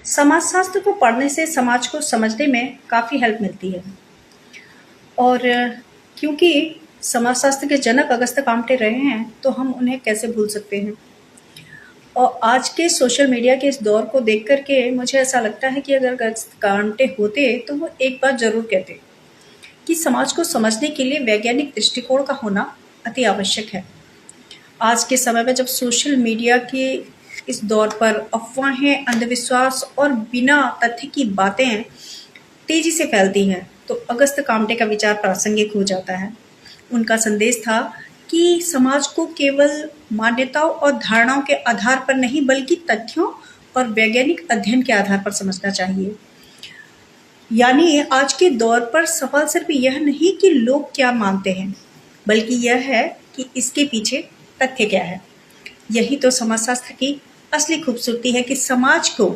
समाजशास्त्र को पढ़ने से समाज को समझने में काफ़ी हेल्प मिलती है। और क्योंकि समाजशास्त्र के जनक अगस्त्य काम्टे रहे हैं, तो हम उन्हें कैसे भूल सकते हैं। और आज के सोशल मीडिया के इस दौर को देख कर के मुझे ऐसा लगता है कि अगर अगस्त्य काम्टे होते, तो वो एक बात ज़रूर कहते कि समाज को समझने के लिए वैज्ञानिक दृष्टिकोण का होना अति आवश्यक है। आज के समय में जब सोशल मीडिया के इस दौर पर अफवाहें, अंधविश्वास और बिना तथ्य की बातें तेजी से फैलती हैं, तो अगस्त्य काम्टे का विचार प्रासंगिक हो जाता है। उनका संदेश था कि समाज को केवल मान्यताओं और धारणाओं के आधार पर नहीं, बल्कि तथ्यों और वैज्ञानिक अध्ययन के आधार पर समझना चाहिए। यानी आज के दौर पर सवाल सिर्फ यह नहीं कि लोग क्या मानते हैं, बल्कि यह है कि इसके पीछे तथ्य क्या है। यही तो समाजशास्त्र की असली खूबसूरती है कि समाज को